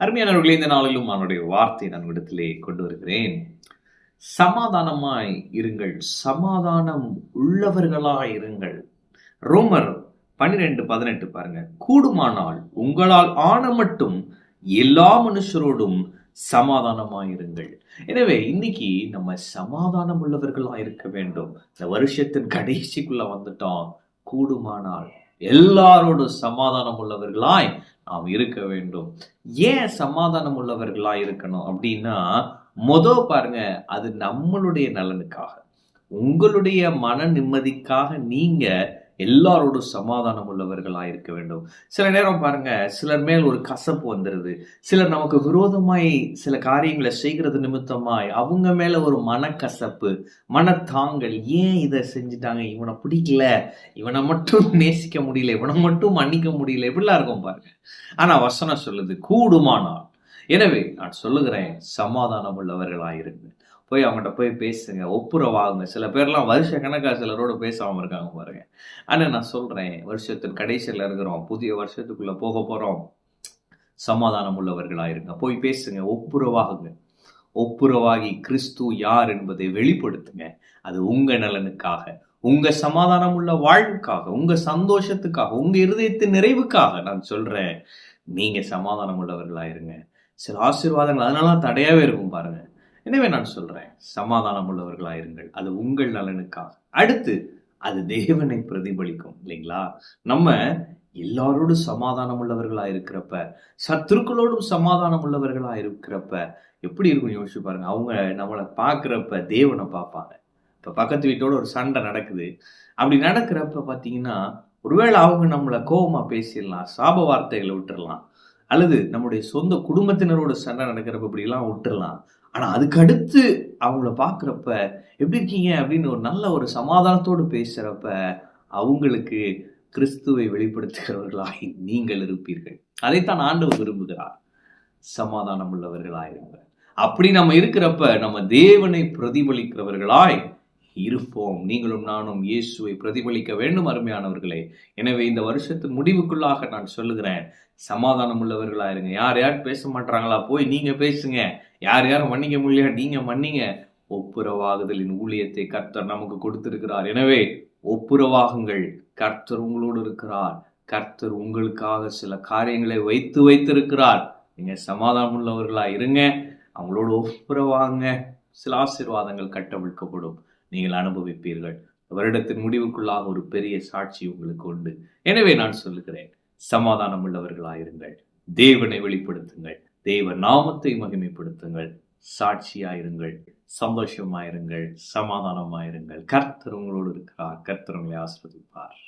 அருமையானவர்களே, இந்த நாளிலும் அவனுடைய வார்த்தை நான் இடத்திலே கொண்டு வருகிறேன். சமாதானமாய் இருங்கள், சமாதானம் உள்ளவர்களாய் இருங்கள். ரோமர் 12:18 பாருங்க. கூடுமானால் உங்களால் ஆன மட்டும் எல்லா மனுஷரோடும் சமாதானமாயிருங்கள். எனவே இன்னைக்கு நம்ம சமாதானம் உள்ளவர்களாய் இருக்க வேண்டும். இந்த வருஷத்தின் கடைசிக்குள்ள வந்துட்டோம். கூடுமானால் எல்லாரோடும் சமாதானம் உள்ளவர்களாய் நாம் இருக்க வேண்டும். ஏன் சமாதானம் உள்ளவர்களாய் இருக்கணும் அப்படின்னா, பாருங்க, அது நம்மளுடைய நலனுக்காக, உங்களுடைய மன நிம்மதிக்காக நீங்க எல்லாரோடும் சமாதானம் உள்ளவர்களாக இருக்க வேண்டும். சில நேரம் பாருங்க, சிலர் மேல் ஒரு கசப்பு வந்துடுது. சிலர் நமக்கு விரோதமாய் சில காரியங்களை செய்கிறது நிமித்தமாய் அவங்க மேல ஒரு மனக்கசப்பு, மனத்தாங்கல். ஏன் இதை செஞ்சுட்டாங்க, இவனை பிடிக்கல, இவனை மட்டும் நேசிக்க முடியல, இவனை மட்டும் மன்னிக்க முடியல, இப்படிலாம் இருக்கும் பாருங்க. ஆனா வசனம் சொல்லுது, கூடுமானால். எனவே நான் சொல்லுகிறேன், சமாதானம் உள்ளவர்களாயிருங்க. போய் அவங்ககிட்ட போய் பேசுங்க, ஒப்புரவாகுங்க. சில பேர்லாம் வருஷ கணக்காக சிலரோடு பேசாமல் இருக்காங்க பாருங்க. ஆனால் நான் சொல்கிறேன், வருஷத்தின் கடைசியில் இருக்கிறோம், புதிய வருஷத்துக்குள்ளே போக போகிறோம். சமாதானம் உள்ளவர்களாயிருங்க. போய் பேசுங்க, ஒப்புரவாகுங்க. ஒப்புரவாகி கிறிஸ்து யார் என்பதை வெளிப்படுத்துங்க. அது உங்கள் நலனுக்காக, உங்கள் சமாதானம் உள்ள வாழ்வுக்காக, உங்கள் சந்தோஷத்துக்காக, உங்கள் இருதயத்தின் நிறைவுக்காக நான் சொல்கிறேன். நீங்கள் சமாதானம் உள்ளவர்களாயிருங்க. சில ஆசீர்வாதங்கள் அதனால தடையாகவே இருக்கும் பாருங்க. எனவே நான் சொல்றேன், சமாதானம் உள்ளவர்களாயிருங்கள். அது உங்கள் நலனுக்காக. அடுத்து அது தேவனை பிரதிபலிக்கும் இல்லைங்களா? நம்ம எல்லாரோடும் சமாதானம் உள்ளவர்களா இருக்கிறப்ப, சத்துருக்களோடும் சமாதானம் உள்ளவர்களா இருக்கிறப்ப எப்படி இருக்கும் யோசிச்சு பாருங்க. அவங்க நம்மளை பார்க்குறப்ப தேவனை பார்ப்பாங்க. இப்போ பக்கத்து வீட்டோட ஒரு சண்டை நடக்குது. அப்படி நடக்கிறப்ப பார்த்தீங்கன்னா, ஒருவேளை அவங்க நம்மளை கோபமா பேசிடலாம், சாப வார்த்தைகளை விட்டுறலாம், அல்லது நம்முடைய சொந்த குடும்பத்தினரோட சண்டை நடக்கிறப்ப இப்படிலாம் விட்டுறலாம். ஆனால் அதுக்கு அடுத்து அவங்கள பார்க்குறப்ப எப்படி இருக்கீங்க அப்படின்னு ஒரு நல்ல ஒரு சமாதானத்தோடு பேசுகிறப்ப அவங்களுக்கு கிறிஸ்துவை வெளிப்படுத்துகிறவர்களாய் நீங்கள் இருப்பீர்கள். அதைத்தான் ஆண்டவர் விரும்புகிறார். சமாதானம் உள்ளவர்களாயிருங்க. அப்படி நம்ம இருக்கிறப்ப நம்ம தேவனை பிரதிபலிக்கிறவர்களாய் இருப்போம். நீங்களும் நானும் இயேசுவை பிரதிபலிக்க வேண்டும் அருமையானவர்களே. எனவே இந்த வருஷத்தின் முடிவுக்குள்ளாக நான் சொல்லுகிறேன், சமாதானம் உள்ளவர்களா இருங்க. யார் யார் பேச மாட்டாங்களா, போய் நீங்க பேசுங்க. யார் யாரும் மன்னிக்க முடியல, நீங்க மன்னிங்க. ஒப்புரவாகுதலின் ஊழியத்தை கர்த்தர் நமக்கு கொடுத்திருக்கிறார். எனவே ஒப்புரவாகுங்கள். கர்த்தர் உங்களோடு இருக்கிறார். கர்த்தர் உங்களுக்காக சில காரியங்களை வைத்திருக்கிறார். நீங்க சமாதானம் உள்ளவர்களா இருங்க. அவங்களோட ஒப்புரவாங்க. சில ஆசீர்வாதங்கள் கட்டவிழ்க்கப்படும். நீங்கள் அனுபவிப்பீர்கள். வருடத்தின் முடிவுக்குள்ளாக ஒரு பெரிய சாட்சி உங்களுக்கு உண்டு. எனவே நான் சொல்லுகிறேன், சமாதானம் உள்ளவர்களாயிருங்கள். தேவனை வெளிப்படுத்துங்கள். தேவ நாமத்தை மகிமைப்படுத்துங்கள். சாட்சியாயிருங்கள். சந்தோஷமாயிருங்கள். சமாதானமாயிருங்கள். கர்த்தர் உங்களோடு இருக்கிறார். கர்த்தர் உங்களை ஆசீர்வதிப்பார்.